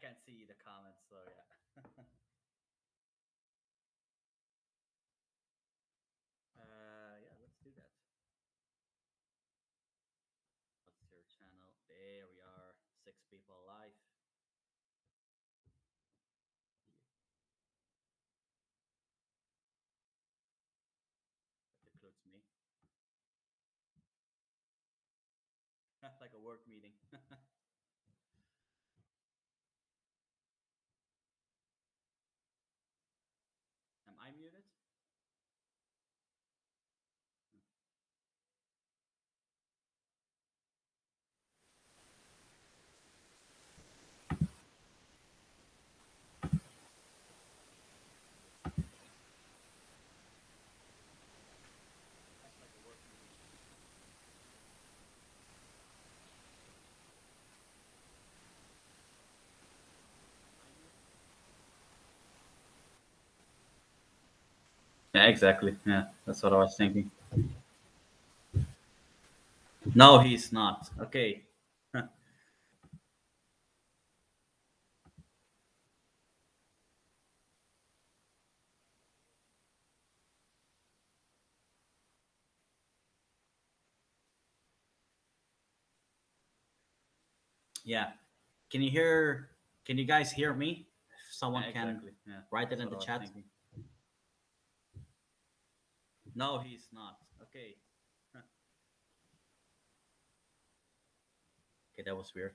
can't see the comments, so yeah. Yeah, let's do that. What's your channel? There we are. Six people live. That includes me. Like a work meeting. Am I muted? That's like a work meeting. Am I muted? Yeah, exactly. Yeah, that's what I was thinking. No, he's not. Okay. Yeah. Can you hear? Can you guys hear me? If someone Yeah, can exactly. Yeah, write it that's in what the I was chat. thinking. No, he's not. Okay. Okay, that was weird.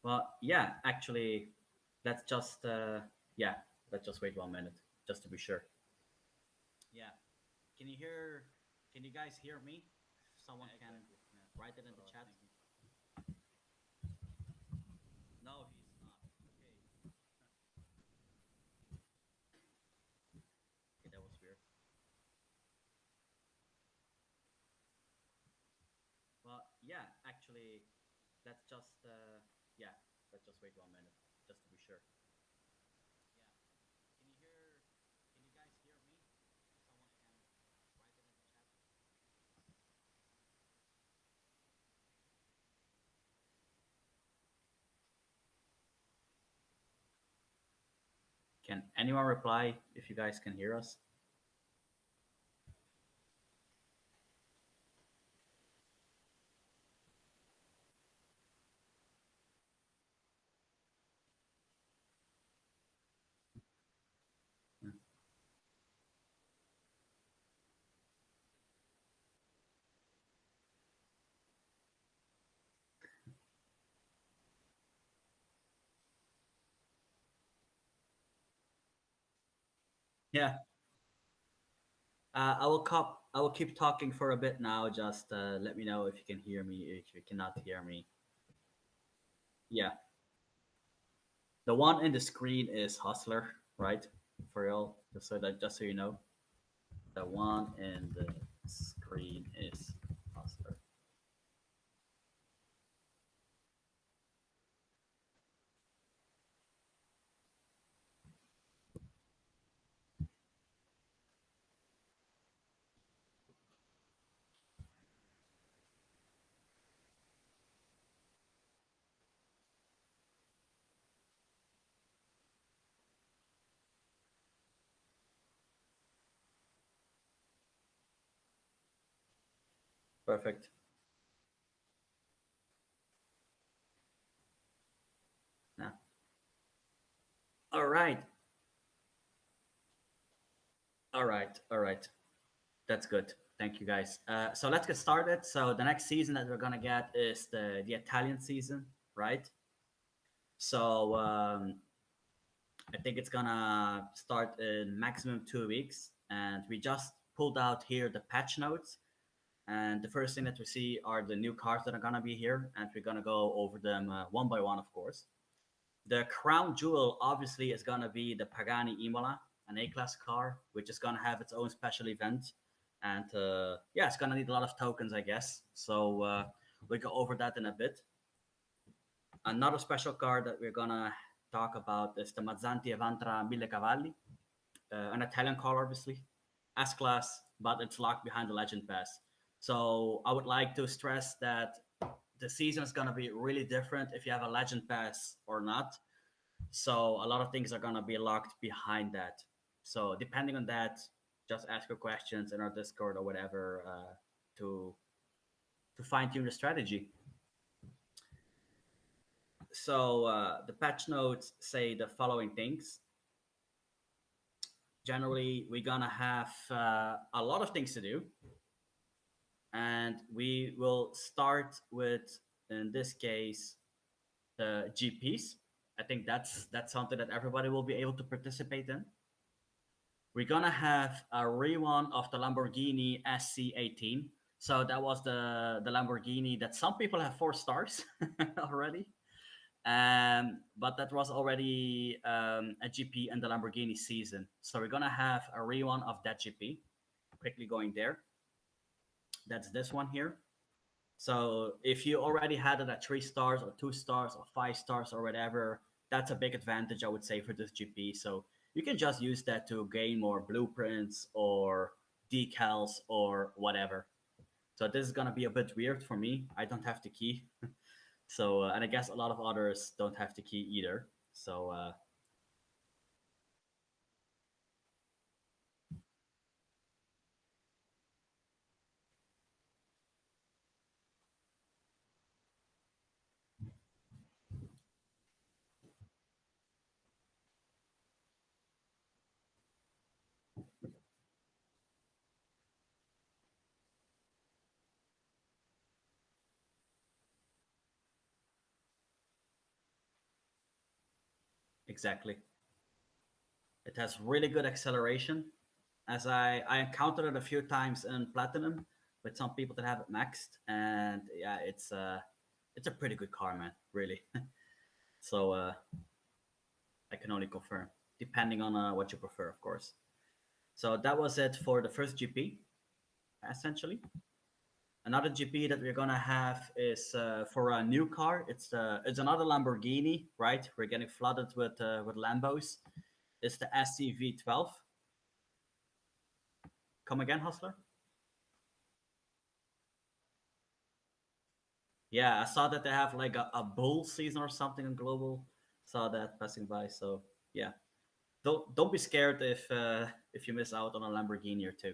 Well, yeah, actually, let's just yeah, let's just wait 1 minute just to be sure. Yeah. Can you hear? Can you guys hear me? If someone Yeah, can exactly. Yeah, write it that's in what the I was chat. thinking. No, he's not. Okay. Okay, that was weird. Well, yeah, actually, let's just yeah, let's just wait 1 minute just to be sure. Yeah. Can you hear? Can you guys hear me? If someone can write it in the chat. Can anyone reply if you guys can hear us? Yeah. I will keep talking for a bit now. Just let me know if you can hear me. If you cannot hear me, yeah. The one in the screen is Hustler, right? For real, just so you know, the one in the screen is Hustler. Perfect. Yeah. All right. All right. All right. That's good. Thank you, guys. So let's get started. So the next season that we're gonna get is the Italian season, right? So I think it's gonna start in maximum 2 weeks, and we just pulled out here the patch notes. And the first thing that we see are the new cars that are gonna be here, and we're gonna go over them one by one, of course. The crown jewel obviously is gonna be the Pagani Imola, an A-class car, which is gonna have its own special event, and yeah, it's gonna need a lot of tokens, I guess. So we'll go over that in a bit. Another special car that we're gonna talk about is the Mazzanti Avantra Mille Cavalli, an Italian car, obviously, S class, but it's locked behind the Legend Pass. So I would like to stress that the season is gonna be really different if you have a legend pass or not. So a lot of things are gonna be locked behind that. So depending on that, just ask your questions in our Discord or whatever to to fine tune the strategy. So the patch notes say the following things. Generally, we're gonna have a lot of things to do, and we will start with, in this case, the GPs. I think that's something that everybody will be able to participate in. We're gonna have a rerun of the Lamborghini SC18. So that was the Lamborghini that some people have 4 stars already. But that was already a GP in the Lamborghini season. So we're gonna have a rerun of that GP. Quickly going there. That's this one here. So if you already had it at 3 stars or 2 stars or 5 stars or whatever, that's a big advantage I would say for this GP. So you can just use that to gain more blueprints or decals or whatever. So this is gonna be a bit weird for me. I don't have the key. So and I guess a lot of others don't have the key either. So exactly, it has really good acceleration. As I encountered it a few times in platinum with some people that have it maxed, and yeah, it's a pretty good car, man. Really. So I can only confirm, depending on what you prefer, of course. So that was it for the first GP, essentially. Another GP that we're gonna have is for a new car. It's another Lamborghini, right? We're getting flooded with Lambos. It's the SCV12. Come again, Hustler? Yeah, I saw that they have like a bull season or something in global. Saw that passing by. So yeah, don't be scared if you miss out on a Lamborghini or two.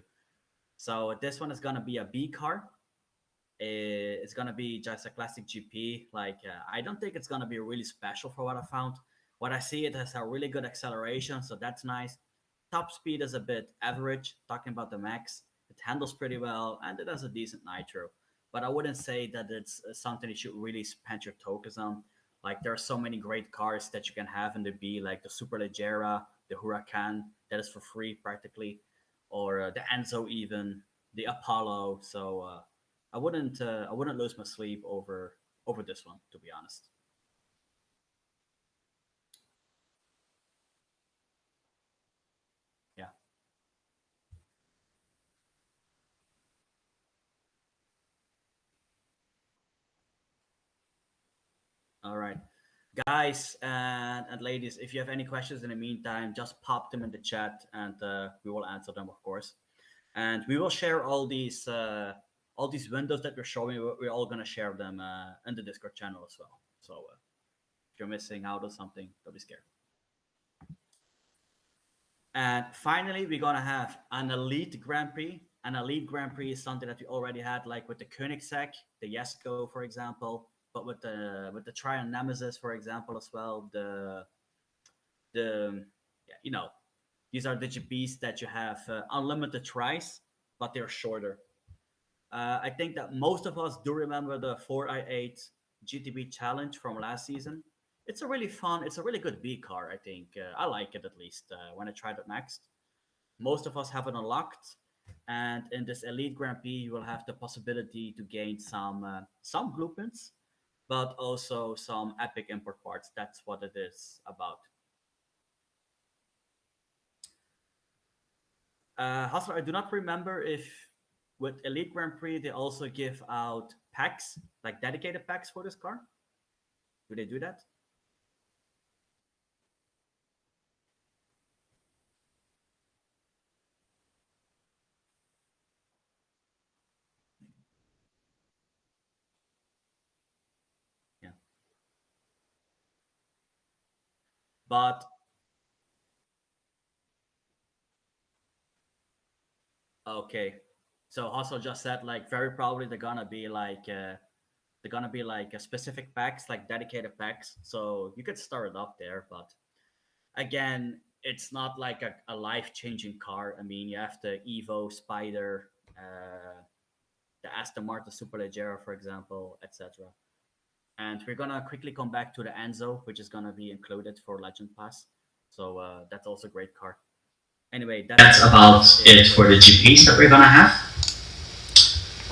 So this one is gonna be a B car. It's gonna be just a classic GP. Like I don't think it's gonna be really special for what I found. What I see, it has a really good acceleration, so that's nice. Top speed is a bit average. Talking about the max, it handles pretty well, and it has a decent nitro. But I wouldn't say that it's something you should really spend your tokens on. Like there are so many great cars that you can have in the B, like the Superleggera, the Huracan, that is for free practically, or the Enzo even, the Apollo. So I wouldn't lose my sleep over this one, to be honest. Yeah. All right, guys and ladies, if you have any questions in the meantime, just pop them in the chat, and we will answer them, of course. And we will share all these windows that we're showing. We're all gonna share them in the Discord channel as well. So if you're missing out on something, don't be scared. And finally, we're gonna have an elite Grand Prix. An elite Grand Prix is something that we already had, like with the Koenigsegg, the Jesko, for example, but with the Trion Nemesis, for example, as well. The yeah, these are the GPs that you have unlimited tries, but they're shorter. I think that most of us do remember the 4i8 GTB challenge from last season. It's a really fun, it's a really good B car, I think. I like it at least when I tried it next. Most of us have it unlocked. And in this Elite Grand Prix, you will have the possibility to gain some blueprints, but also some epic import parts. That's what it is about. Hustler, I do not remember if with Elite Grand Prix they also give out packs, like dedicated packs for this car. Do they do that? But okay, so also just said like very probably they're gonna be like a specific packs, like dedicated packs. So you could start it up there, but again, it's not like a life changing car. I mean, you have the Evo Spider, the Aston Martin Superleggera, for example, etc. And we're gonna quickly come back to the Enzo, which is gonna be included for Legend Pass. So that's also a great car. Anyway, that's about it for the GPs that we're gonna have.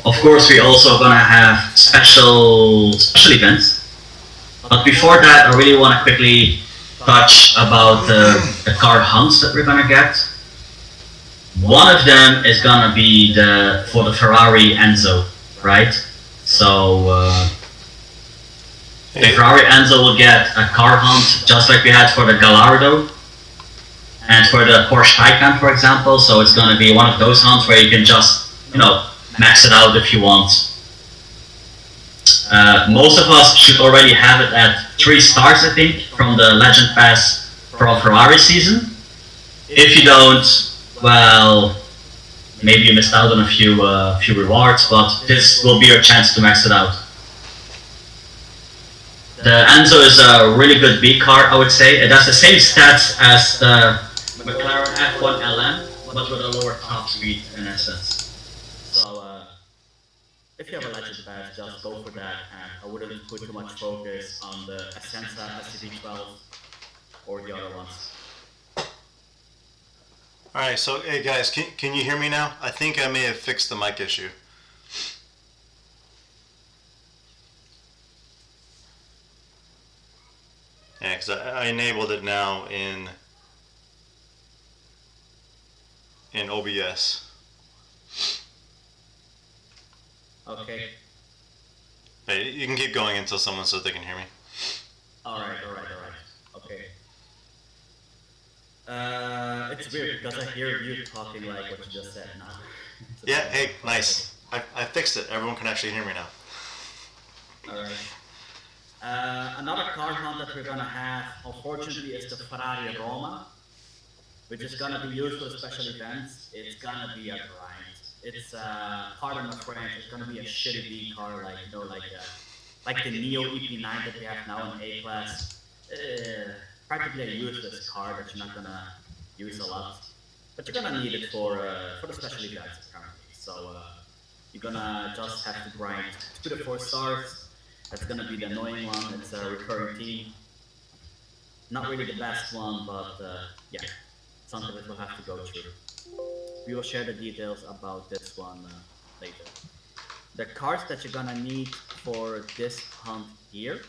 Of course, we're also gonna have special events. But before that, I really want to quickly touch about the car hunts that we're gonna get. One of them is gonna be for the Ferrari Enzo, right? So the Ferrari Enzo will get a car hunt just like we had for the Gallardo and for the Porsche Taycan, for example. So it's gonna be one of those hunts where you can just, max it out if you want. Most of us should already have it at 3 stars, I think, from the Legend Pass for Ferrari season. If you don't, well, maybe you missed out on a few rewards, but this will be your chance to max it out. The Enzo is a really good B car, I would say. It has the same stats as the McLaren F1 LM, but with a lower top speed in essence. So if you have a Legend Pass, just go for that, and I wouldn't put too much focus on the Ascensa SCV12 or the other ones. Alright, so hey guys, can you hear me now? I think I may have fixed the mic issue. Yeah, because I enabled it now in OBS. Okay. Hey, you can keep going until someone says they can hear me. Alright. Okay. It's weird because I hear you talking like what you just said now. Yeah, hey, nice. I fixed it. Everyone can actually hear me now. Alright. Another car hunt that we're gonna have, unfortunately, is the Ferrari Roma, which is gonna be used for special events. It's gonna be a grind. It's pardon my French. It's gonna be a shitty B car, like the Neo EP9 that we have now in A class. Practically a useless car that you're not gonna use a lot, but you're gonna need it for the special events apparently. So you're gonna just have to grind to the 4 stars. That's gonna be the annoying one. It's a recurring team. Not really the best one, but yeah, something that we'll have to go through. We will share the details about this one later. The cards that you're gonna need for this hunt here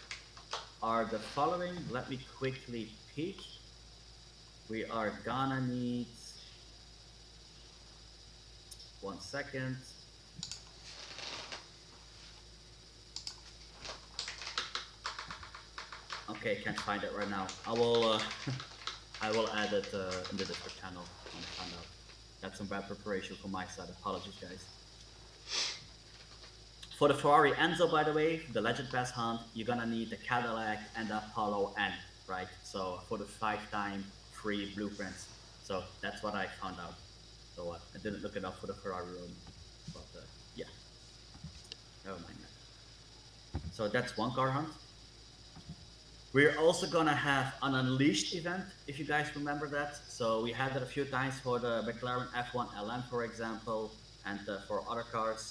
are the following. Let me quickly peek. We are gonna need 1 second. Okay, can't find it right now. I will I will add it in the Discord channel when I find out. That's some bad preparation from my side. Apologies, guys. For the Ferrari Enzo, by the way, the Legend Pass hunt, you're gonna need the Cadillac and the Apollo N, right? So for the 5-time free blueprints. So that's what I found out. So I didn't look it up for the Ferrari room, but yeah, never mind that. So that's one car hunt. We're also gonna have an Unleashed event, if you guys remember that. So we had it a few times for the McLaren F1 LM, for example, and for other cars.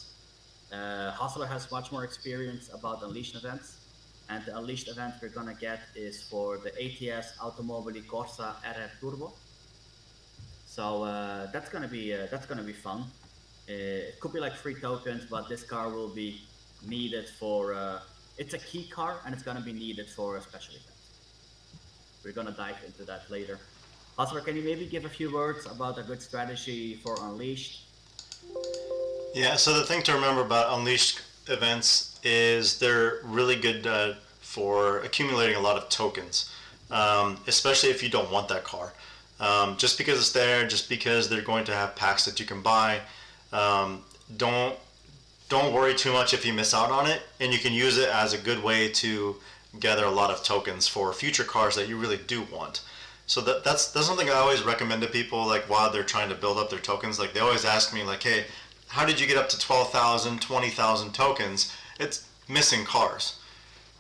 Hassler has much more experience about Unleashed events, and the Unleashed event we're gonna get is for the ATS Automobili Corsa RR Turbo. So that's gonna be fun. It could be like free tokens, but this car will be needed for. It's a key car, and it's gonna be needed for a special event. We're gonna dive into that later. Hassler, can you maybe give a few words about a good strategy for Unleashed? Yeah, so the thing to remember about Unleashed events is they're really good for accumulating a lot of tokens, especially if you don't want that car. Just because it's there, just because they're going to have packs that you can buy, don't worry too much if you miss out on it, and you can use it as a good way to gather a lot of tokens for future cars that you really do want. So that's something I always recommend to people, like while they're trying to build up their tokens. Like they always ask me, like, hey, how did you get up to 12,000, 20,000 tokens? It's missing cars,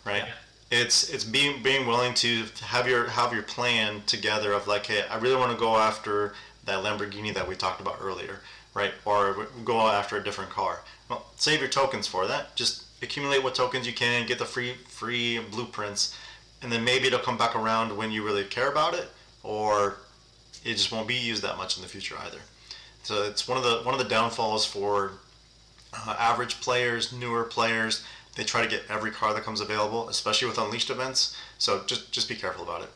right? Yeah. It's being willing to have your plan together of like, hey, I really want to go after that Lamborghini that we talked about earlier, right? Or go after a different car. Well, save your tokens for that. Just accumulate what tokens you can, get the free blueprints, and then maybe it'll come back around when you really care about it, or it just won't be used that much in the future either. So it's one of the downfalls for average players, newer players. They try to get every car that comes available, especially with unleashed events. So just be careful about it.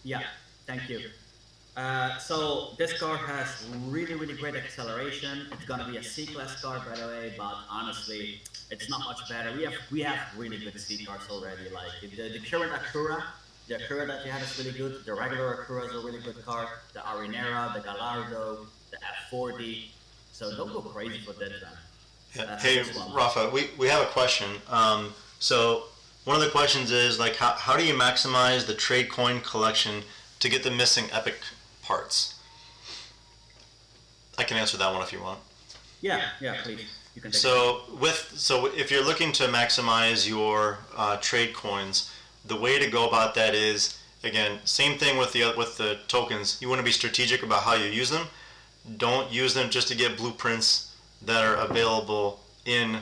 Yeah, thank you. So this car has really, really great acceleration. It's gonna be a C-class car, by the way, but honestly, it's not much better. We have really good C cars already. Like the current Acura, the Acura that we have is really good. The regular Acura is a really good car. The Arinera, the Gallardo, the F40. So don't go crazy for that, man. Yeah. For Hey, this one. Rafa, we have a question. So one of the questions is like, how do you maximize the trade coin collection to get the missing epic parts? I can answer that one if you want. Yeah, yeah, please. You can take it. So if you're looking to maximize your trade coins, the way to go about that is, again, same thing with the tokens. You want to be strategic about how you use them. Don't use them just to get blueprints that are available in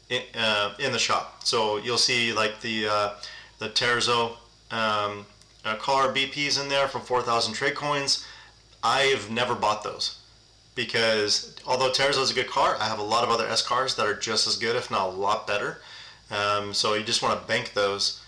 the shop. So you'll see like the Terzo car BPs in there for 4,000 trade coins. I've never bought those because although Terzo is a good car, I have a lot of other S cars that are just as good, if not a lot better. So you just want to bank those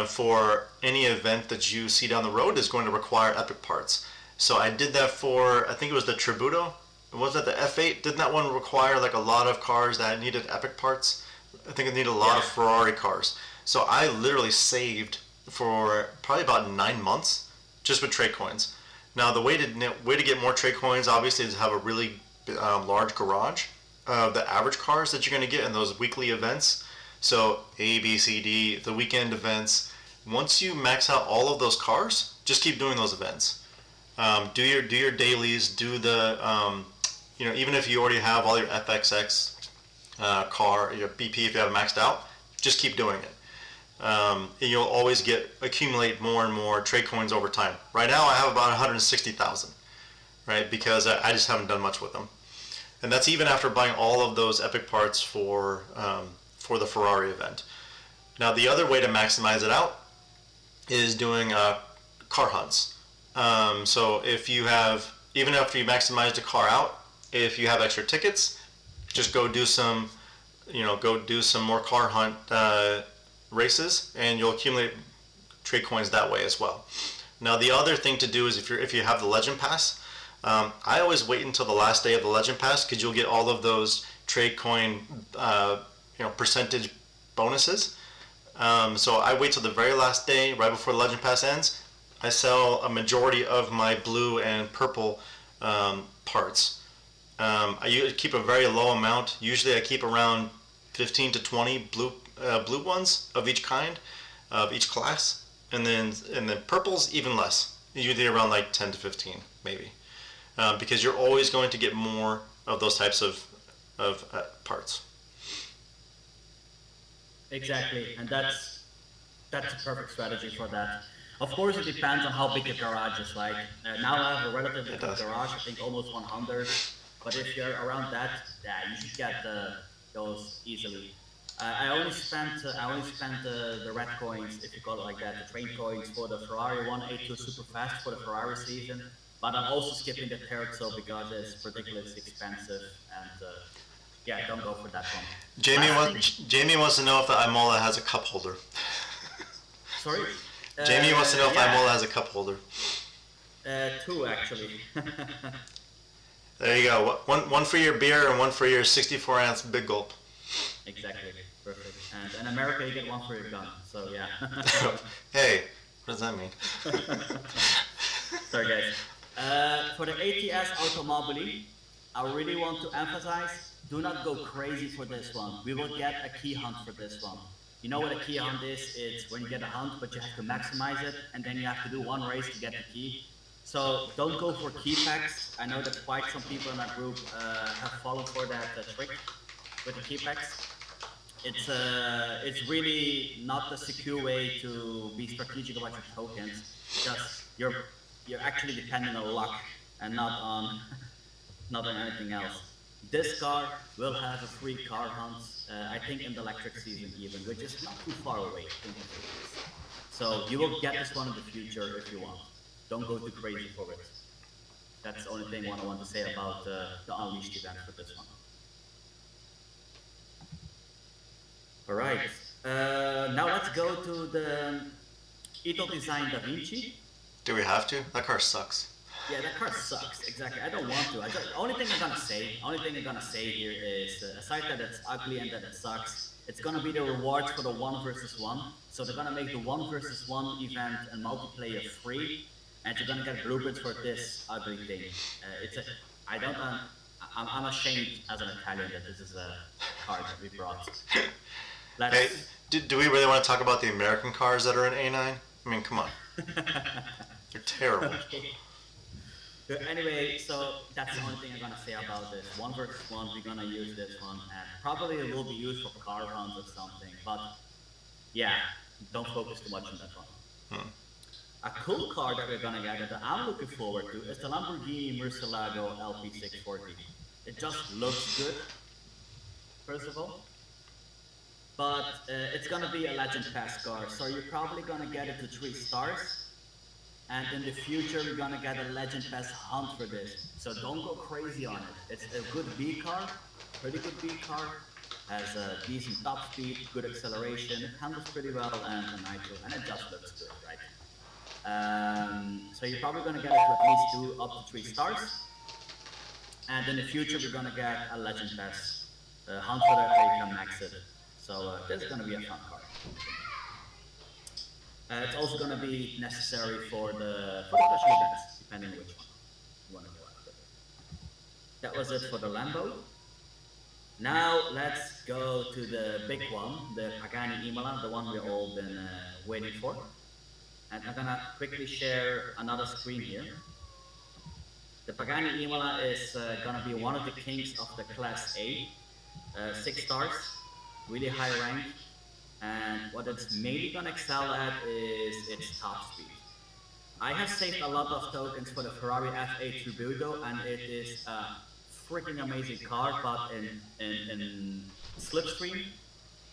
for any event that you see down the road is going to require epic parts. So I did that for, I think it was the Tributo. Was that the F8? Didn't that one require like a lot of cars that needed epic parts? I think it needed a lot of Yeah. Ferrari cars. So I literally saved for probably about 9 months just with trade coins. Now the way to get more trade coins obviously is to have a really large garage of the average cars that you're going to get in those weekly events. So A, B, C, D, the weekend events. Once you max out all of those cars, just keep doing those events. Do your dailies. Do the even if you already have all your FXX car, your BP, if you have it maxed out, just keep doing it. And you'll always accumulate more and more trade coins over time. Right now, I have about 160,000, right? Because I just haven't done much with them, and that's even after buying all of those epic parts for the Ferrari event. Now, the other way to maximize it out is doing car hunts. So if you have, even after you maximize the car out, if you have extra tickets, just go do some more car hunt races, and you'll accumulate trade coins that way as well. Now the other thing to do is if you have the Legend Pass, I always wait until the last day of the Legend Pass because you'll get all of those trade coin percentage bonuses. So I wait till the very last day, right before the Legend Pass ends. I sell a majority of my blue and purple parts. I keep a very low amount. Usually I keep around 15 to 20 blue ones of each kind, of each class, and then purples even less. Usually around like 10 to 15 maybe, because you're always going to get more of those types of parts. Exactly, and that's a perfect strategy for that. Of course, it depends on how big your garage is. Like now, I have a relatively It big does. garage. I think almost 100. But if you're around that, yeah, you should get those easily. I only spent the red coins, if you call it like that, the train coins for the Ferrari 182 Super Fast for the Ferrari season. But I'm also skipping the Terzo because it's ridiculously expensive. And yeah, don't go for that one. Last thing, Jamie wants to know if the Imola has a cup holder. sorry. Jamie wants to know if the Yeah, Imola has a cup holder. two actually. There you go. One for your beer and one for your 64 ounce big gulp. Exactly, perfect. And in America, you get one for your gun. So yeah. Hey, what does that mean? Sorry, guys. For the ATS Automobili, I really want to emphasize: do not go crazy for this one. We will get a key hunt for this one. You know what a key hunt is? It's when you get a hunt, but you have to maximize it, and then you have to do one race to get the key. So don't go for key packs. I know that quite some people in our group have fallen for that trick with the key packs. It's really not the secure way to be strategic about your tokens, because you're actually depending on luck and not on not on anything else. This car will have a free car hunt, I think in the electric season even, which is not too far away, 2026. So you will get this one in the future if you want. Don't go too crazy for it. That's the only thing I want to say about the Unleashed event for this one. All right. Now let's go to the Ito Design Da Vinci. Do we have to? That car sucks. Yeah, that car sucks. Exactly. I don't want to. The only thing I'm gonna say here is, aside that it's ugly and that it sucks, it's gonna be the rewards for the one versus one. So they're gonna make the one versus one event and multiplayer free, and you're gonna get blueprints for this ugly thing. It's a. I don't. I'm ashamed as an Italian that this is a card that we brought. Let's. Hey, do we really want to talk about the American cars that are in A9? I mean, come on. They're terrible. Okay. But anyway, so that's the only thing I'm gonna say about this. One versus one, we're gonna use this one, and probably it will be used for car runs or something. But yeah, don't focus too much on that one. Hmm. A cool car that we're gonna get that I'm looking forward to is the Lamborghini Murcielago LP640. It just looks good, first of all. But it's gonna be a Legend Pass car, so you're probably gonna get it to 3 stars. And in the future, we're gonna get a Legend Pass hunt for this. So don't go crazy on it. It's a good B car, pretty good B car. Has a decent top speed, good acceleration, it handles pretty well, and a nitro, and it just looks good, right? So you're probably gonna get it to at least 2 up to 3 stars. And in the future, we're gonna get a Legend Pass hunt for that where you can max it. So this is gonna be a fun car. It's also going to be necessary for the special events, depending on which one you want to go after. That was it for the Lambo. Now let's go to the big one, the Pagani Imola, the one we've all been waiting for. And I'm going to quickly share another screen here. The Pagani Imola is going to be one of the kings of the Class A, 6 stars, really high rank. And what it's mainly gonna excel at is its top speed. I have saved a lot of tokens for the Ferrari F8 Tributo, and it is a freaking amazing car, but in Slipstream,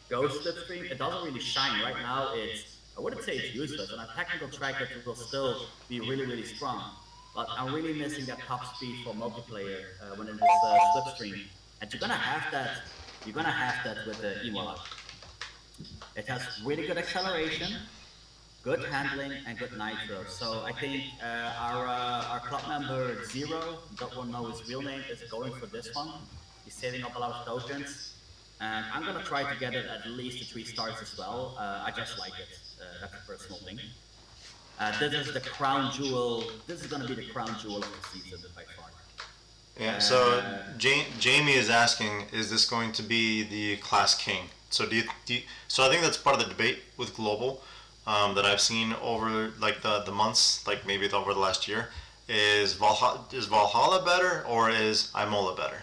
Ghost Slipstream, it doesn't really shine. Right now, I wouldn't say it's useless. On a technical track, it will still be really, really strong. But I'm really missing that top speed for multiplayer when it is Slipstream. And you're gonna have that with the Imola. It has really good acceleration, good handling, and good nitro. So I think our club member Zero, don't know his real name, is going for this one. He's saving up a lot of tokens, and I'm gonna try to get it at least to 3 stars as well. I just like it. That's a personal thing. This is the crown jewel. This is gonna be the crown jewel of the season by far. Yeah. So Jamie is asking, is this going to be the Class King? So so I think that's part of the debate with Global that I've seen over like the months, like maybe over the last year. Is Valhalla better or is Imola better?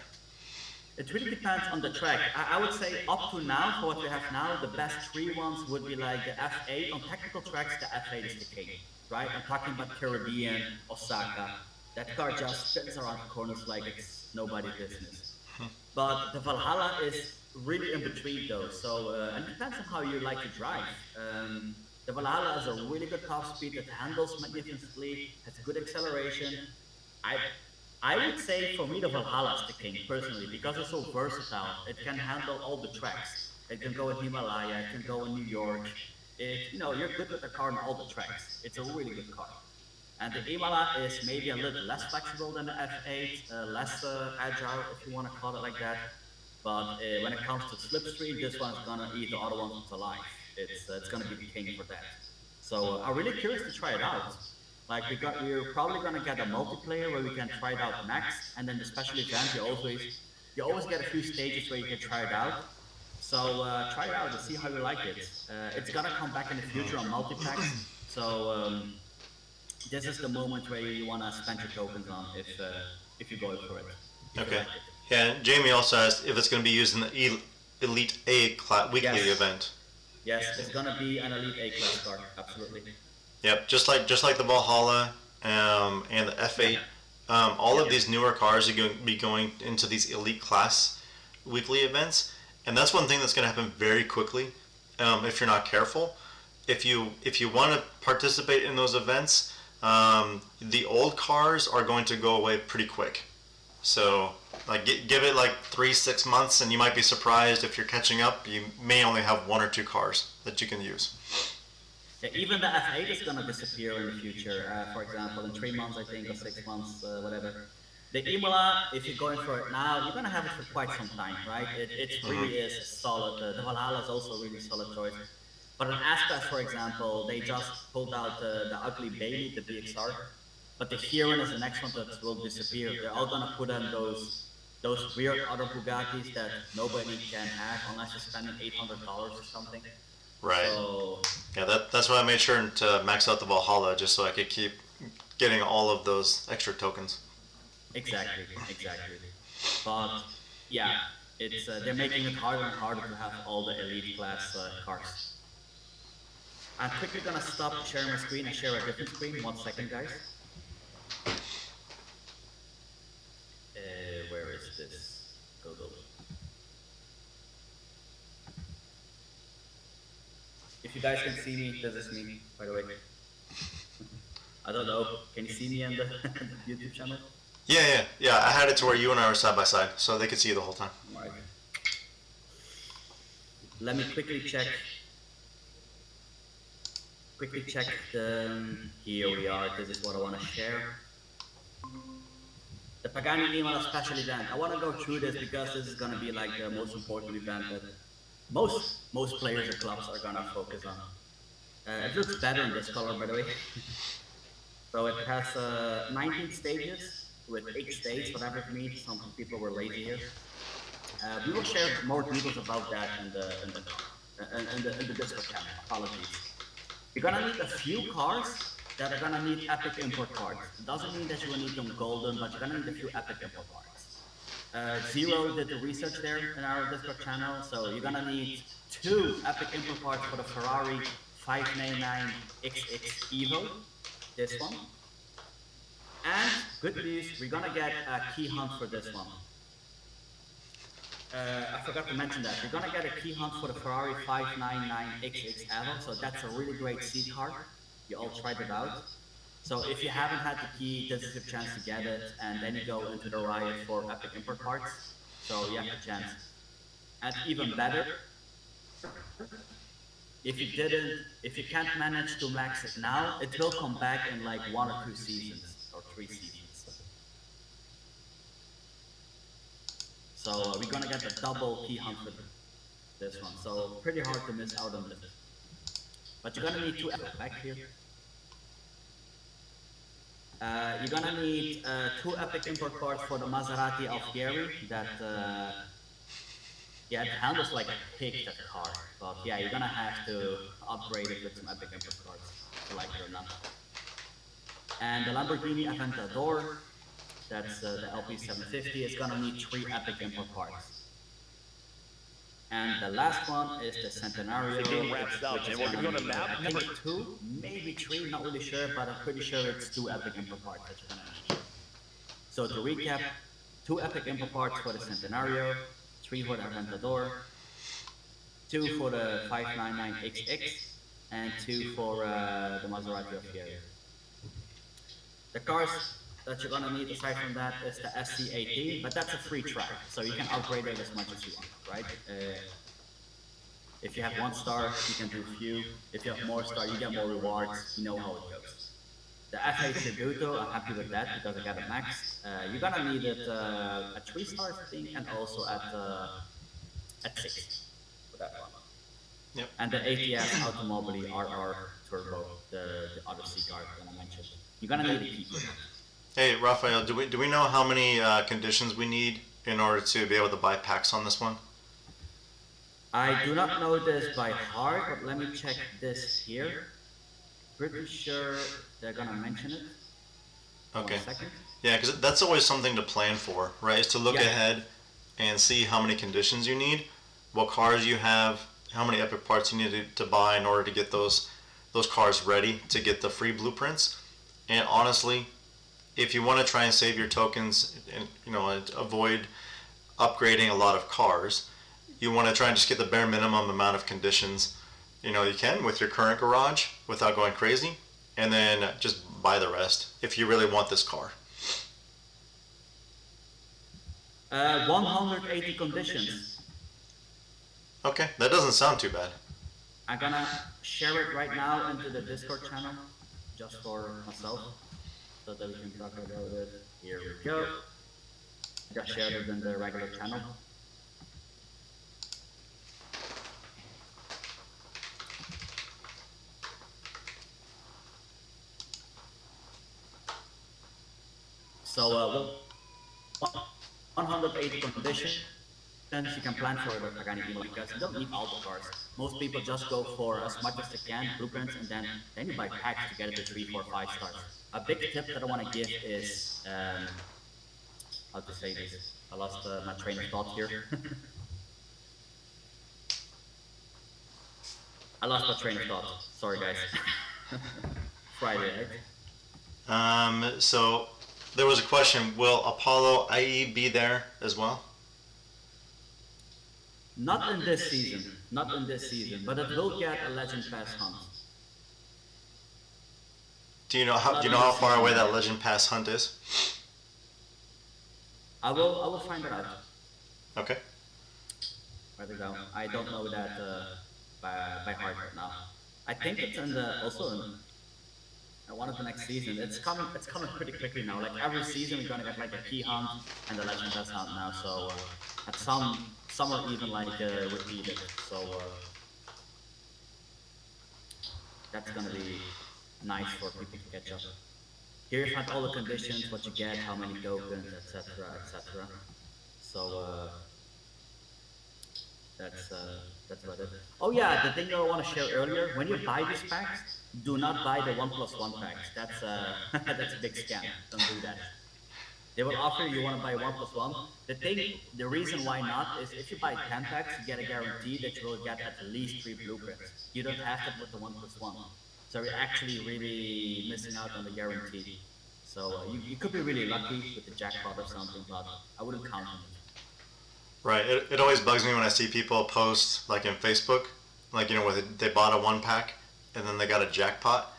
It really depends on the track. I would say up to now, for what we have now, the best 3 ones would be like the F8. On technical tracks, the F8 is the king, right? I'm talking about Caribbean, Osaka. That car just spins around corners like it's nobody's business. But the Valhalla is really in between though, so and it depends on how you like to drive. The Valhalla has a really good top speed, it handles magnificently, has good acceleration. I would say for me the Valhalla is the king personally, because it's so versatile. It can handle all the tracks. It can go in Himalaya, it can go in New York. You're good with the car on all the tracks. It's a really good car. And the Imola is maybe a little less flexible than the F8, less agile if you want to call it like that. But when it comes to Slipstream, this one's gonna eat the other ones alive. It's gonna be the king for that. So I'm really curious to try it out. Like we're probably gonna get a multiplayer where we can try it out max, and then the special event you always get a few stages where you can try it out. So try it out and see how you like it. It's gonna come back in the future on multi-packs. So this is the moment where you wanna spend your tokens on if you're going for it, if you Okay. like it. Yeah, and Jamie also asked if it's going to be used in the Elite A weekly Yes, event. yes, it's gonna be an Elite A class car. Absolutely. Yep, just like the Valhalla and the Yeah, F8. All of yeah, these newer cars are going to be going into these elite class weekly events, and that's one thing that's going to happen very quickly if you're not careful. If you want to participate in those events, the old cars are going to go away pretty quick. So like give it like 3-6 months, and you might be surprised if you're catching up. You may only have one or two cars that you can use. yeah. Even the F8 is gonna disappear in the future. For example, in 3 months, I think, or 6 months, whatever. The Imola, if you're going for it now, you're gonna have it for quite some time, right? It really is solid. The Valhalla is also a really solid choice. But on Aspas, for example, they just pulled out the ugly baby, the BXR. But the Heron is the next one that will disappear. They're all gonna put in those weird other Bugattis that nobody can have unless you're spending $800 or something. Right. So Yeah, that's why I made sure to max out the Valhalla just so I could keep getting all of those extra tokens. exactly, exactly. But yeah, it's they're making it harder and harder to have all the elite class cars. I'm quickly gonna stop sharing my screen and share a different screen. 1 second, guys. Where is this? Go go. If you guys can see me, this is me, by the way. I don't know. Can you see me on the, the YouTube channel? Yeah. I had it to where you and I were side by side, so they could see you the whole time. Right. Let me quickly check. Quickly check the. Here we are. This is what I want to share. The Pagani Imola special event. I want to go through this because this is going to be like the most important event that most players or clubs are going to focus on. It looks better in this color, by the way. So it has 19 stages with 8 states, whatever it means. Some people were lazy here. We will share more details about that in the Discord channel. Apologies. You're gonna need a few cars that are gonna need epic import cards. It doesn't mean that you will need them golden, but you're gonna need a few epic import cards. Zero did the research there in our Discord channel, so you're gonna need 2 epic import cards for the Ferrari 599 XX Evo, this one. And good news, we're gonna get a key hunt for this one. I forgot to mention that. We're gonna get a key hunt for the Ferrari 599 XX Evo, so that's a really great C card. You all tried it out. So if you haven't had the key, this is your chance to get it, and then you go into the riot for epic import cards. So you have the chance. And even better, if you can't manage to max it now, it will come back in like 1 or 2 seasons, or 3 seasons. So we're gonna get a double key hunt for this one. So pretty hard to miss out on this. But you're gonna need 2 epic back here. You're gonna need 2 epic import cards for the Maserati Alfieri. That yeah, it handles like a pig, that car. But yeah, you're gonna have to upgrade it with some epic import cards, if you like it or not. And the Lamborghini Aventador, that's the LP750, is gonna need 3 epic import cards. And the last one is the Centenario, which is gonna need, I think 2, maybe 3, not really sure, but I'm pretty sure it's 2 epic import cards that you're gonna need. So to recap, 2 epic import cards for the Centenario, 3 for the Aventador, 2 for the 599XX, and 2 for the Maserati Alfieri. The cars that you're gonna need aside from that is the SC18, but that's a free track, so you can upgrade it as much as you want, right? If you have 1 star, you can do few. If you have more star, you get more rewards. You know how it goes. The F8 Tributo, I'm happy with that because I got it maxed. You're gonna need it at 3 stars, I think, and also at 6 for that one. Yep. And the ATS Automobili RR Turbo, the other C card that I mentioned. You're gonna need a key for that. Hey, Raffajel, do we know how many conditions we need in order to be able to buy packs on this one? I do not know this by heart, but let me check this here. Pretty sure they're gonna mention it. One Okay. second. Yeah, because that's always something to plan for, right? Is to look Yeah. ahead and see how many conditions you need, what cars you have, how many epic parts you need to buy in order to get those cars ready to get the free blueprints. And honestly, if you want to try and save your tokens and avoid upgrading a lot of cars, you want to try and just get the bare minimum amount of conditions you can with your current garage without going crazy, and then just buy the rest if you really want this car. 180 conditions. Okay, that doesn't sound too bad. I'm gonna share it right now into the Discord channel, just for myself, so that we can talk about it. Here we go. I just shared it in the regular channel. So 180 conditions you can plan for the Pagani Imola, because you don't need all the cars. Most people just go for as much as they can, blueprints, and then you buy packs to get it to 3, 4, 5 stars. A big tip that I want to give is how to say this. I lost my train of thought here. I lost my train of thought. Sorry, guys. Friday, right? So there was a question: will Apollo IE be there as well? Not in this season. Not in this season. But it will get a Legend Pass hunt. Do you know how? Not Do you in know how this far season away yet. that Legend Pass hunt is? I will find it out. Okay. Where to go? I don't know that by heart right now. I think it's in the also in one of the next season. It's coming. It's coming pretty quickly now. Like every season, we're gonna get like a key hunt and the Legend Pass hunt now. So at some are even like repeated. So that's gonna be nice for people to catch up. Here you find all the conditions, what you get, how many tokens, etc., etc. So that's about it. Oh yeah, the thing that I want to share earlier: when you buy these packs, do not buy the 1+1 packs. That's that's a big scam. Don't do that. They will offer you want to buy 1+1. The reason why not is if you buy 10 packs, you get a guarantee that you will get at least 3 blueprints. You don't have that with the 1+1. So you're actually really missing out on the guarantee. So you could be really lucky with the jackpot or something, but I wouldn't count on it. Right. It always bugs me when I see people post like in Facebook, like where they bought a one pack and then they got a jackpot,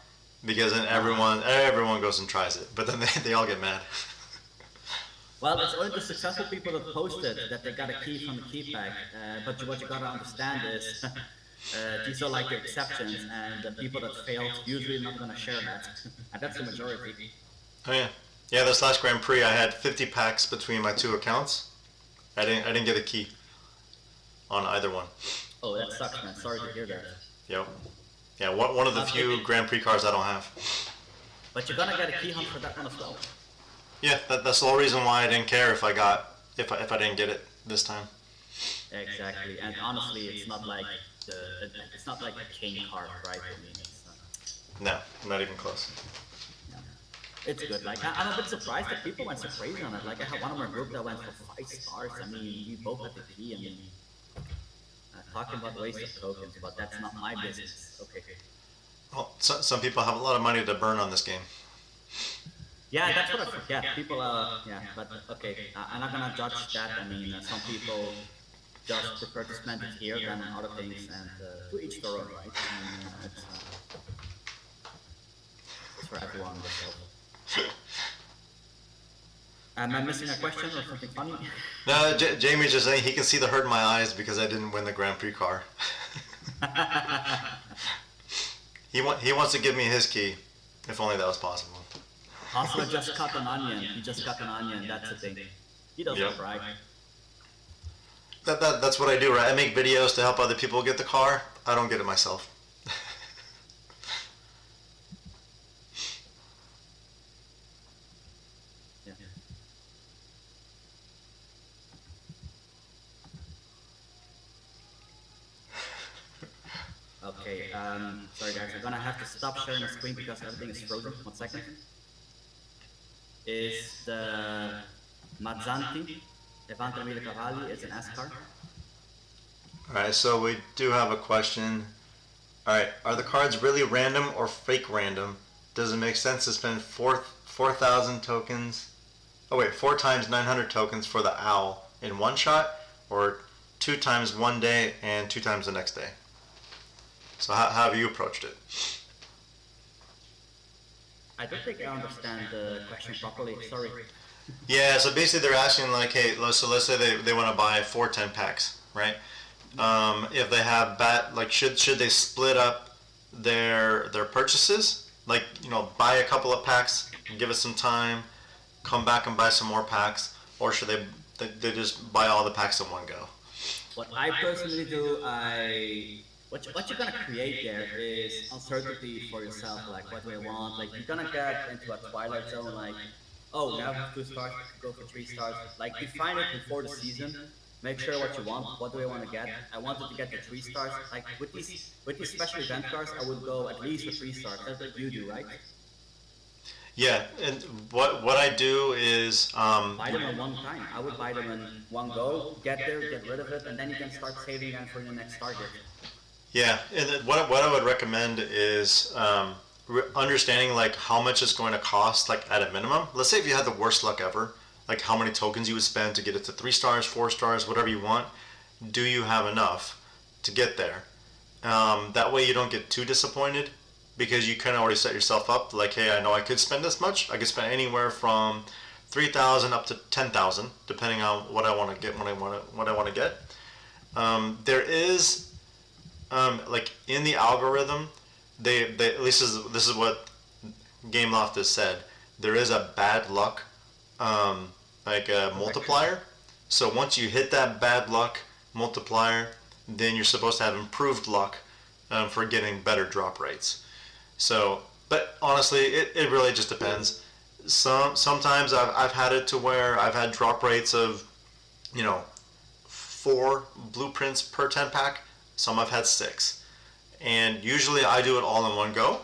because then everyone goes and tries it, but then they all get mad. Well, it's only the successful people that posted that they got a key from the key pack. But what you gotta understand is these are like the exceptions, and the people that failed usually not gonna share that, and that's the majority. Oh yeah, yeah. This last Grand Prix, I had 50 packs between my two accounts. I didn't get a key on either one. Oh, that sucks, man. Sorry to hear that. Yep. Yeah, one of the few Grand Prix cars I don't have. But you're gonna get a key hunt for that one as well. Yeah, that's the whole reason why I didn't care if I didn't get it this time. Exactly, and honestly, it's not like a king card, right? I mean, No, not even close. yeah. It's good. Like I'm a bit surprised that people went so crazy on it. Like I had one of my group that went for 5 stars. I mean, we both had the key. I mean, talking about waste of tokens, but that's not my business. Okay. Well, some people have a lot of money to burn on this game. Yeah, that's what I forget. People, yeah, but okay, I'm not gonna judge that. I mean, some people just prefer to spend it here than on other things, and to each their own, right? I mean, it's for everyone. So. Am I missing a question or something funny? No, Jamie's just saying he can see the hurt in my eyes because I didn't win the Grand Prix car. He wants to give me his key, if only that was possible. Hustler just cut an onion. He just cut an onion. That's the thing. He doesn't brag. That's what I do, right? I make videos to help other people get the car. I don't get it myself. Yeah. Okay. Sorry guys, I'm gonna have to stop sharing my screen because everything is frozen. 1 second. Is the Mazzanti Evante 1000 Cavalli is an S car? All right, so we do have a question. All right, are the cards really random or fake random? Does it make sense to spend 4,000 tokens? Oh wait, 4 times 900 tokens for the owl in one shot, or 2 times one day and 2 times the next day? So how have you approached it? I don't think I understand the question properly. Sorry. Yeah, so basically they're asking like, hey, so let's say they want to buy 4 10 packs, right? If they have like should they split up their purchases? Like, buy a couple of packs, give it some time, come back and buy some more packs, or should they just buy all the packs in one go? What I personally do, what you're gonna create there is uncertainty for yourself. Like, what do I want? Like, you're gonna get into a twilight zone. Like, oh, now I have 2 stars. I could go for 3 stars. Like, define it before the season. Make sure what you want. What do I want to get? I wanted to get the 3 stars. Like with these special event cards, I would go at least for 3 stars. That's what you do, right? Yeah, and what I do is Buy them in one time. I would buy them in one go. Get there, get rid of it, and then you can start saving again for your next target. yeah, and what I would recommend is understanding like how much it's going to cost, like at a minimum. Let's say if you had the worst luck ever, like how many tokens you would spend to get it to 3 stars, 4 stars, whatever you want. Do you have enough to get there? That way you don't get too disappointed because you kind of already set yourself up. Like, hey, I know I could spend this much. I could spend anywhere from 3,000 up to 10,000, depending on what I want to get what I want to get. There is like in the algorithm, they at least this is what Game Loft has said. There is a bad luck like a multiplier. So once you hit that bad luck multiplier, then you're supposed to have improved luck for getting better drop rates. So, but honestly, it really just depends. Sometimes I've had it to where I've had drop rates of, 4 blueprints per 10 pack. Some I've had 6, and usually I do it all in one go.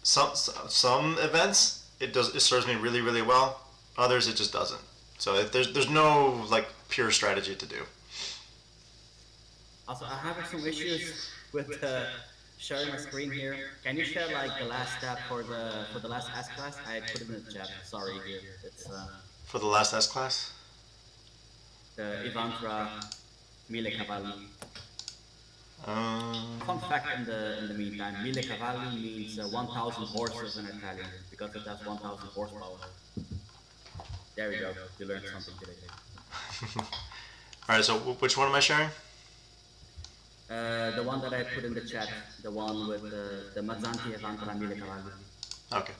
Some events it serves me really really well. Others it just doesn't. So there's no like pure strategy to do. Also, I'm having some issues with sharing my screen here. Can you share like the last step for the last S class? I put it in the chat. Sorry, here it's For the last S class. the Ivantra Mille Cavalli. Fun Um, fact in the meantime, Mille Cavalli means 1,000 horses in Italian because it has 1,000 horsepower. There we go. You learned something today. all right. So which one am I sharing? The one that I put in the chat, the one with the Mazzanti Evantra Mille Cavalli. Okay.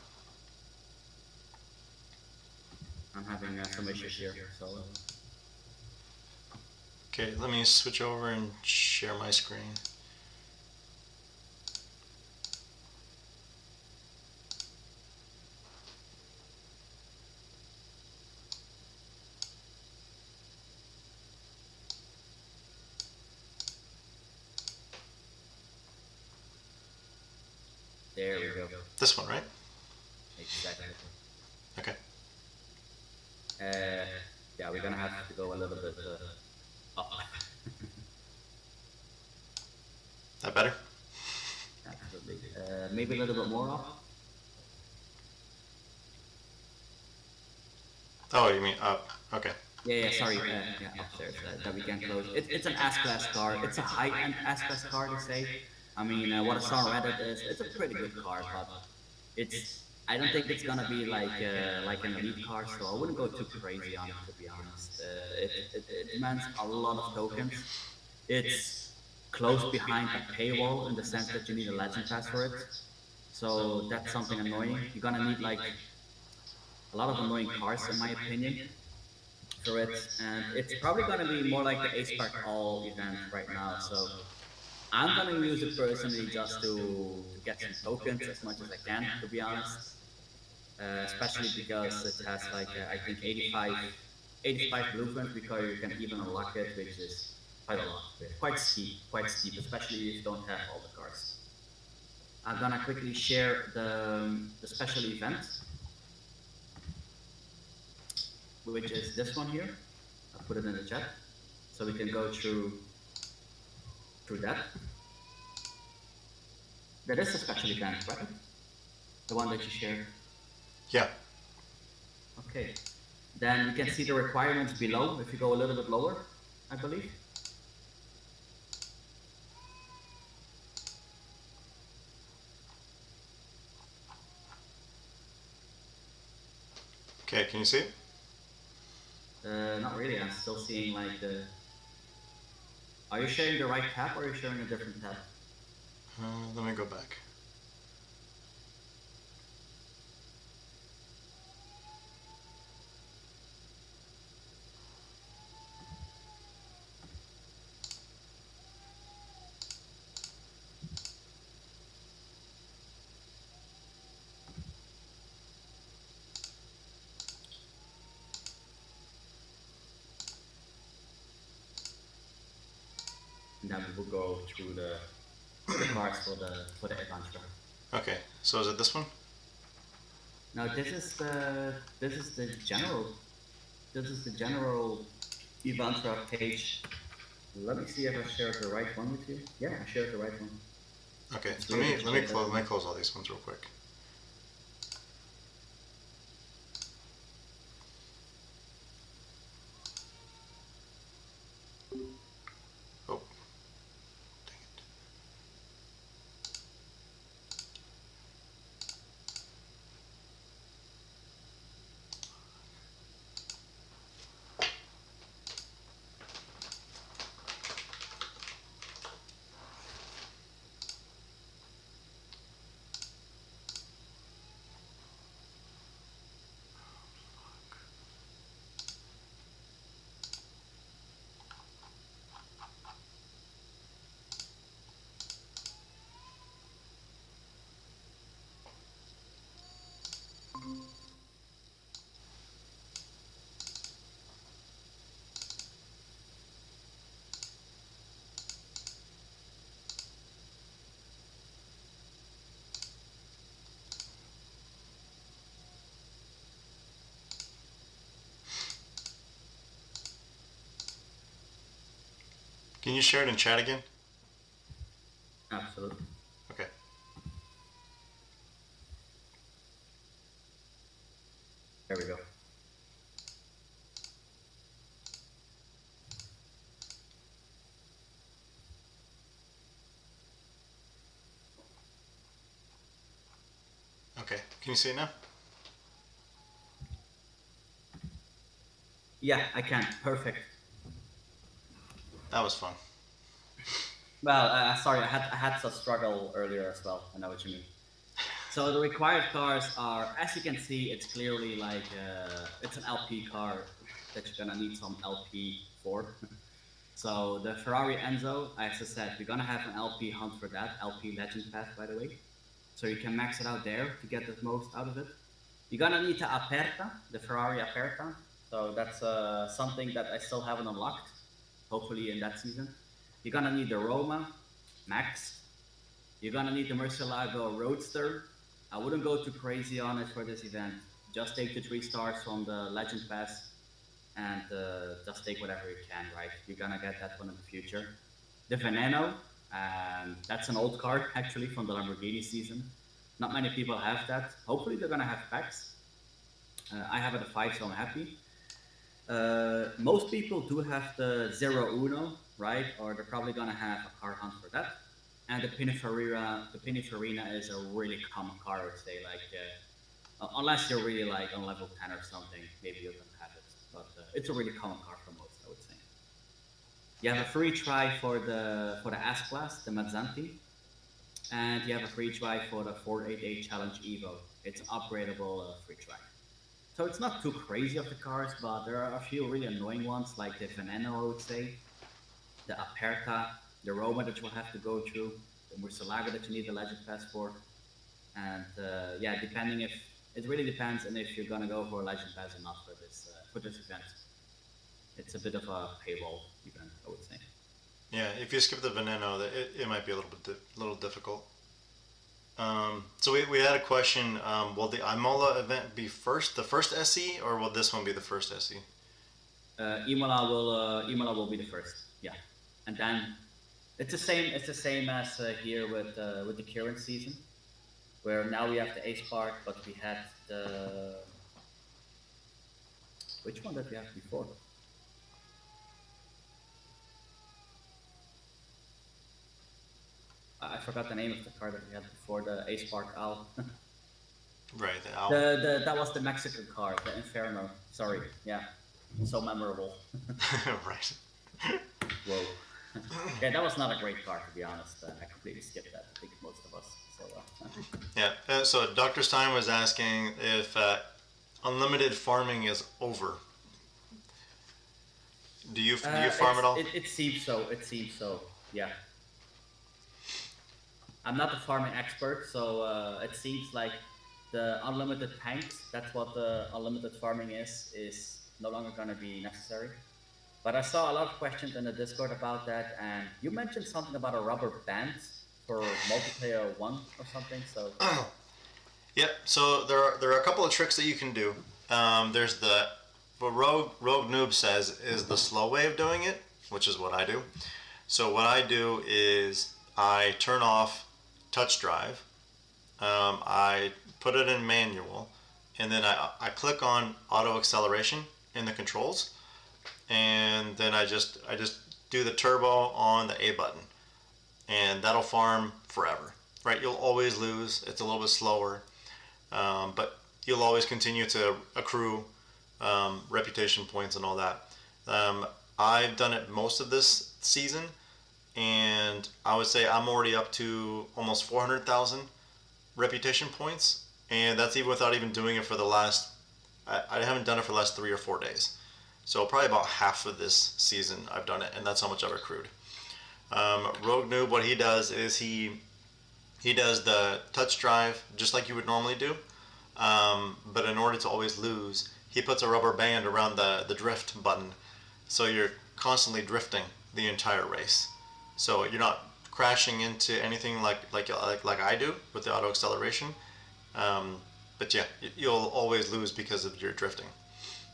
I'm having some issues here, so. Okay. Let me switch over and share my screen. There we go. This one, right? Exactly. Okay. Yeah, we're gonna have to go a little bit up. That better? Absolutely. Maybe a little bit more up. Oh, you mean up? Okay. Yeah, sorry. Yeah, upstairs. That we can close. It's an S-class car. It's a high-end S-class car, to say. I mean, what I saw on Reddit is it's a pretty good car, but it's. I don't think it's gonna be like an elite car, so I wouldn't go too crazy on it, to be honest. It demands a lot of tokens. It's close behind a paywall in the sense that you need a legend pass for it. So that's something annoying. You're gonna need like a lot of annoying cars, in my opinion, for it, and it's probably gonna be more like the Ace Park All event right now. So I'm gonna use it personally just to get some tokens as much as I can, to be honest. Especially because it has like I think 85 blueprints because you can even unlock it, which is quite a lot. Quite steep, especially if you don't have all the cards. I'm gonna quickly share the special event, which is this one here. I'll put it in the chat so we can go through that. That is a special event, right? The one that you shared. Yeah. Okay. Then you can see the requirements below if you go a little bit lower, I believe. Okay, can you see it? Not really. I'm still seeing like the. Are you sharing the right tab or are you sharing a different tab? Let me go back. And then we will go through the cards for the adventure. Okay, so is it this one? Now this is the general Evantra page. Let me see if I shared the right one with you. Yeah, I shared the right one. Okay, It's let weird me that you let me shared that close one. let me close all these ones real quick. Oh, dang it. Can you share it in chat again? Absolutely. Okay. There we go. Okay. Can you see it now? Yeah, I can. Perfect. That was fun. Well, sorry, I had to struggle earlier as well. I know what you mean. So the required cars are, as you can see, it's clearly like it's an LP car that you're gonna need some LP for. So the Ferrari Enzo, as I said, we're gonna have an LP hunt for that, LP Legend Pass, by the way. So you can max it out there to get the most out of it. You're gonna need the Aperta, the Ferrari Aperta. So that's something that I still haven't unlocked. Hopefully in that season. You're gonna need the Roma Max. You're gonna need the Murcielago Roadster. I wouldn't go too crazy on it for this event. Just take the 3 stars from the Legend Pass and just take whatever you can, right? You're gonna get that one in the future. The Veneno, that's an old card actually from the Lamborghini season. Not many people have that. Hopefully they're gonna have packs. I have it at 5, so I'm happy. Most people do have the Zero Uno, right? Or they're probably gonna have a car hunt for that. And the Pininfarina is a really common car, I would say. Like, unless you're really like on level 10 or something, maybe you're gonna have it. But it's a really common car for most, I would say. You have a free try for the S class, the Mazzanti, and you have a free try for the 488 Challenge Evo. It's an upgradable free try. So it's not too crazy of the cars, but there are a few really annoying ones, like the Veneno, I would say, the Aperta, the Roma that you will have to go through, the Murcielago that you need the Legend Pass for, and yeah, depending if it really depends on if you're gonna go for a Legend Pass or not for this event. It's a bit of a paywall event, I would say. Yeah, if you skip the Veneno, it might be a little difficult. So we had a question. Will the Imola event be first, the first SE, or will this one be the first SE? Imola will be the first. Yeah, and then it's the same. It's the same as here with the current season, where now we have the Ace Park, but we had the which one did we have before? I forgot the name of the car that we had before the Ace Park Owl. Right, the owl. The that was the Mexican car, the Inferno. Sorry, yeah, so memorable. Right. Whoa. Yeah, that was not a great car to be honest. I completely skipped that. I think most of us. So Yeah. So Dr. Stein was asking if unlimited farming is over. Do you farm at all? it seems so. It seems so. Yeah. I'm not a farming expert, so it seems like the unlimited tanks. That's what the unlimited farming is no longer going to be necessary. But I saw a lot of questions in the Discord about that, and you mentioned something about a rubber band for multiplayer one or something. So Yep. So there are a couple of tricks that you can do. There's the what Rogue Noob says is the slow way of doing it, which is what I do. So what I do is I turn off touch drive. I put it in manual, and then I click on auto acceleration in the controls, and then I just do the turbo on the A button, and that'll farm forever. Right? You'll always lose. It's a little bit slower, but you'll always continue to accrue reputation points and all that. Um, I've done it most of this season, and I would say I'm already up to almost 400,000 reputation points, and that's even without even doing it for the last. I haven't done it for the last 3 or 4 days, so probably about half of this season I've done it, and that's how much I've accrued. Rogue Noob, what he does is he does the touch drive just like you would normally do, but in order to always lose, he puts a rubber band around the drift button, so you're constantly drifting the entire race. So you're not crashing into anything like I do with the auto acceleration. But yeah, you'll always lose because of your drifting.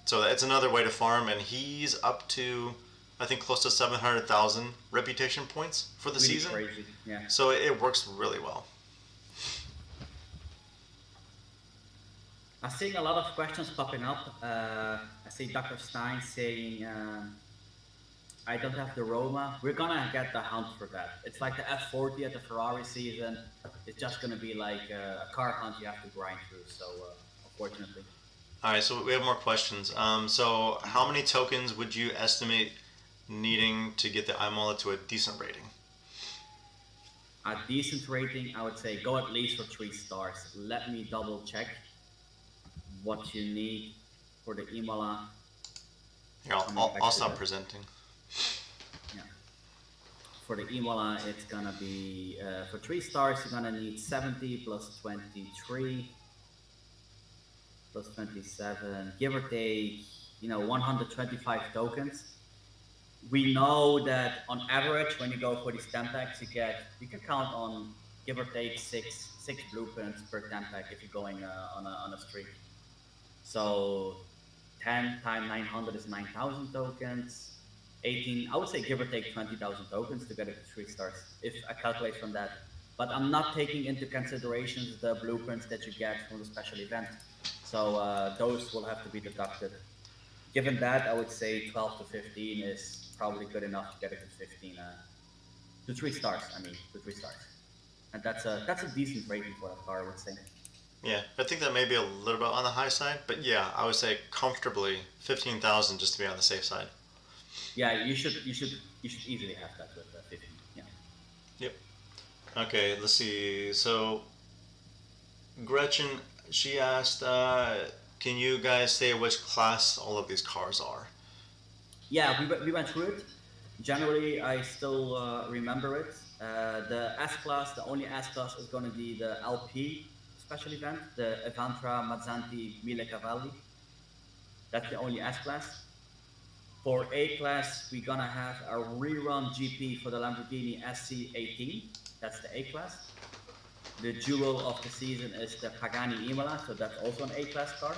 So it's another way to farm, and he's up to I think close to 700,000 reputation points for the really season. crazy. Yeah. So it works really well. I'm seeing a lot of questions popping up. I see Dr. Stein saying, I don't have the Roma. We're gonna get the hunt for that. It's like the F40 at the Ferrari season. It's just gonna be like a car hunt you have to grind through. So, unfortunately. All right, so we have more questions. So how many tokens would you estimate needing to get the Imola to a decent rating? A decent rating, I would say go at least for 3 stars. Let me double check what you need for the Imola. Here, I'll stop presenting. Yeah. For the Imola, it's gonna be for 3 stars. You're gonna need 70 plus 23 plus 27, give or take, 125 tokens. We know that on average, when you go for these 10 packs, you can count on give or take six blueprints per 10 pack if you're going on a streak. So 10 times 900 is 9,000 tokens. 18, I would say give or take 20,000 tokens to get it to 3 stars if I calculate from that. But I'm not taking into considerations the blueprints that you get from the special event. So those will have to be deducted. Given that, I would say 12 to 15 is probably good enough to get it to 15, to 3 stars. I mean, to 3 stars, and that's a decent rating for a car, I would say. Yeah, I think that may be a little bit on the high side, but yeah, I would say comfortably 15,000 just to be on the safe side. Yeah, you should easily have that with 15. Yeah. Yep. Okay, let's see. So Gretchen, she asked, can you guys say which class all of these cars are? Yeah, we went through it. Generally, I still remember it. The S class, the only S class is going to be the LP special event, the Evantra Mazzanti Mille Cavalli. That's the only S class. For A class, we're gonna have a rerun GP for the Lamborghini SC18. That's the A class. The jewel of the season is the Pagani Imola, so that's also an A-class car.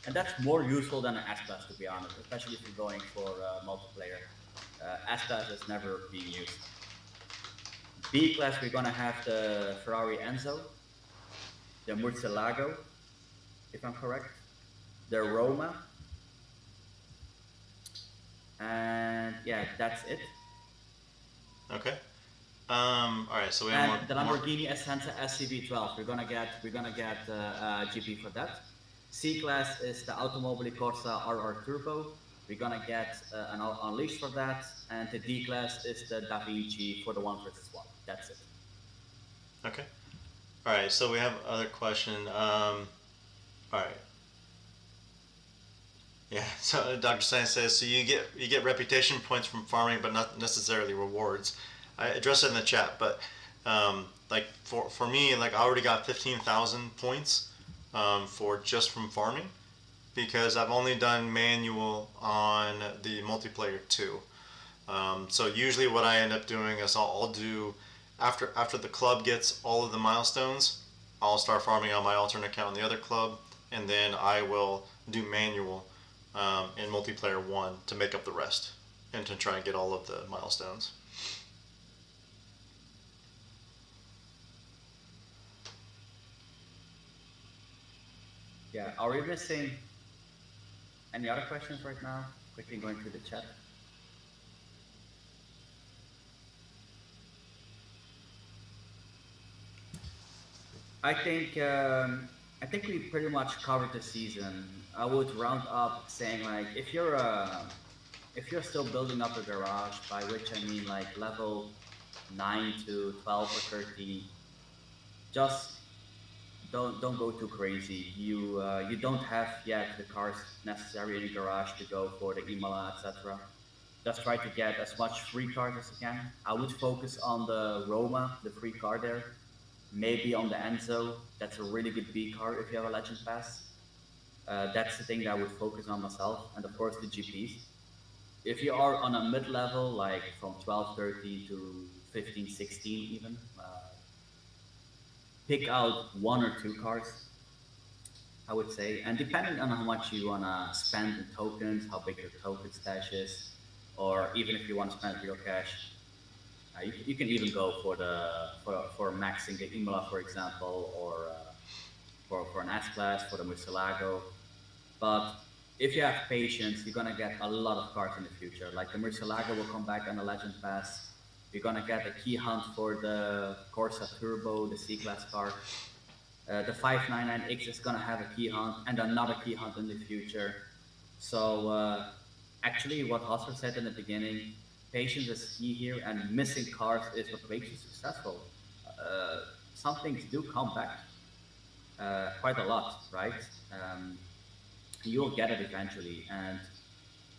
And that's more useful than an S-class, to be honest, especially if you're going for multiplayer. S-class is never being used. B-class, we're going to have the Ferrari Enzo, the Murcielago, if I'm correct, the Roma, and yeah, that's it. Okay. All right. So we have And more. the More. Lamborghini Essenza SCV12, we're gonna get GP for that. C class is the Automobili Corsa RR Turbo. We're gonna get an Unleashed for that, and the D class is the Da Vinci for the one versus one. That's it. Okay. All right. So we have other question. All right. Yeah. So Dr. Science says so you get reputation points from farming, but not necessarily rewards. I addressed it in the chat, but like for me, like I already got 15,000 points for just from farming because I've only done manual on the multiplayer too. So usually what I end up doing is I'll do after the club gets all of the milestones, I'll start farming on my alternate account on the other club, and then I will do manual in multiplayer one to make up the rest and to try and get all of the milestones. Yeah. Are we missing any other questions right now? Quickly going through the chat. I think I think we pretty much covered the season. I would round up saying like if you're still building up a garage, by which I mean like level 9 to 12 or 13, just don't go too crazy. You don't have yet the cars necessary in your garage to go for the Imola, etc. Just try to get as much free cars as you can. I would focus on the Roma, the free car there. Maybe on the Enzo, that's a really good B car if you have a Legend Pass. That's the thing that I would focus on myself, and of course the GPs. If you are on a mid level, like from 12, 13 to 15, 16 even, pick out one or two cars, I would say. And depending on how much you want to spend in tokens, how big your token stash is, or even if you want to spend real cash, you can even go for for maxing the Imola, for example, or for an S class, for the Murcielago. But if you have patience, you're gonna get a lot of cards in the future. Like the Murcielago will come back on the Legend Pass. You're gonna get a key hunt for the Corsa Turbo, the C class car. The 599X is gonna have a key hunt and another key hunt in the future. So actually, what Hosser said in the beginning, patience is key here, and missing cars is what makes you successful. Uh, some things do come back quite a lot, right? You'll get it eventually, and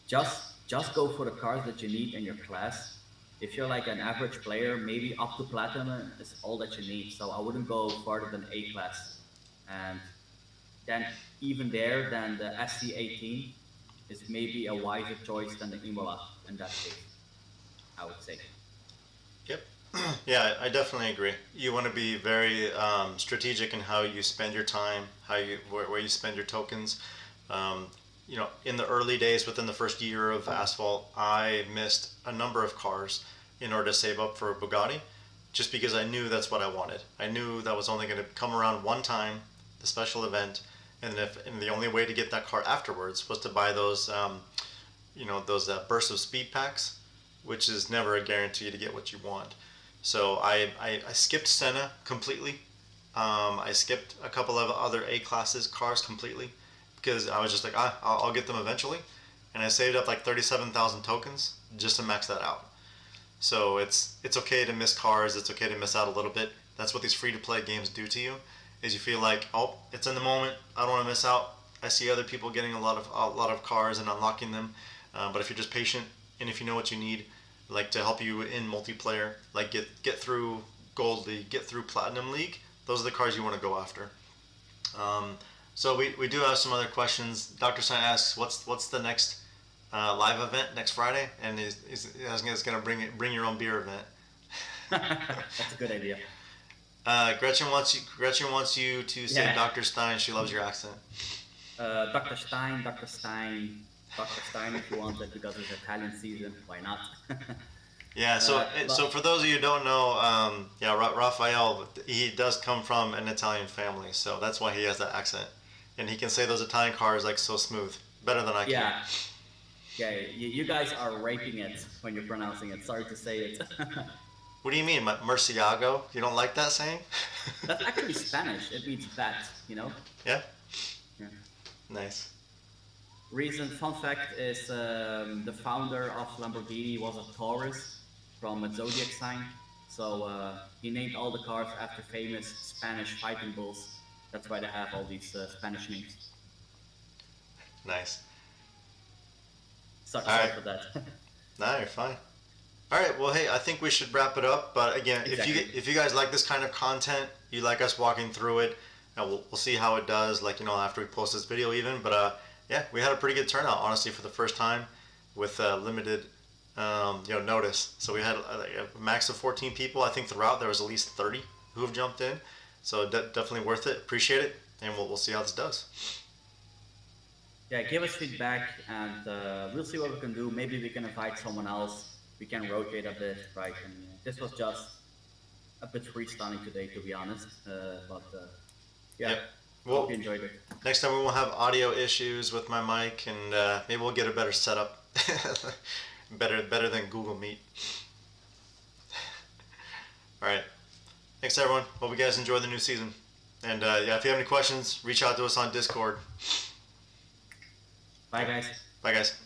just go for the cars that you need in your class. If you're like an average player, maybe up to platinum is all that you need. So I wouldn't go farther than A class, and then even there, then the SC18 is maybe a wiser choice than the Imola in that case, I would say. Yep. Yeah, I definitely agree. You want to be very strategic in how you spend your time, how you where you spend your tokens. Um, in the early days, within the first year of Asphalt, I missed a number of cars in order to save up for a Bugatti, just because I knew that's what I wanted. I knew that was only going to come around one time, the special event, and the only way to get that car afterwards was to buy those those bursts of speed packs, which is never a guarantee to get what you want. So I skipped Senna completely. I skipped a couple of other A classes cars completely because I was just like, I'll get them eventually. And I saved up like 37,000 tokens just to max that out. So it's okay to miss cars. It's okay to miss out a little bit. That's what these free to play games do to you. Is you feel like, oh, it's in the moment. I don't want to miss out. I see other people getting a lot of cars and unlocking them. But if you're just patient and if you know what you need, like to help you in multiplayer, like get through Gold League, get through Platinum League, those are the cars you want to go after. Um, so we do have some other questions. Dr. Sign asks, what's the next live event next Friday? And he's going to bring your own beer event. That's a good idea. Gretchen wants you to say Yeah. Dr. Stein. She loves your accent. Dr. Stein, Dr. Stein, Dr. Stein if you want it because it's Italian season. Why not? Yeah. So But for those of you who don't know, yeah, Raphael, he does come from an Italian family, so that's why he has that accent, and he can say those Italian cars like so smooth, better than I can. yeah, yeah, you guys are raping it when you're pronouncing it. Sorry to say it. What do you mean, Murcielago? You don't like that saying? That's actually Spanish. It means bat, you know? Yeah. Yeah. Nice. Fun fact is the founder of Lamborghini was a Taurus from a zodiac sign. So he named all the cars after famous Spanish fighting bulls. That's why they have all these Spanish names. Nice. All Sorry right. for that. No, you're fine. All right. Well, hey, I think we should wrap it up. But again, Exactly. if you guys like this kind of content, you like us walking through it, and we'll see how it does. Like after we post this video, even. But yeah, we had a pretty good turnout, honestly, for the first time, with limited notice. So we had a max of 14 people. I think throughout there was at least 30 who have jumped in. So definitely worth it. Appreciate it, and we'll see how this does. Yeah, give us feedback and we'll see what we can do. Maybe we can invite someone else. We can rotate a bit, right? And this was just a bit freestyling today, to be honest. But yeah, Yep. hope Well, you enjoyed it. next time we won't have audio issues with my mic, and maybe we'll get a better setup. better than Google Meet. All right. Thanks, everyone. Hope you guys enjoy the new season. And yeah, if you have any questions, reach out to us on Discord. Bye, guys. Bye, guys.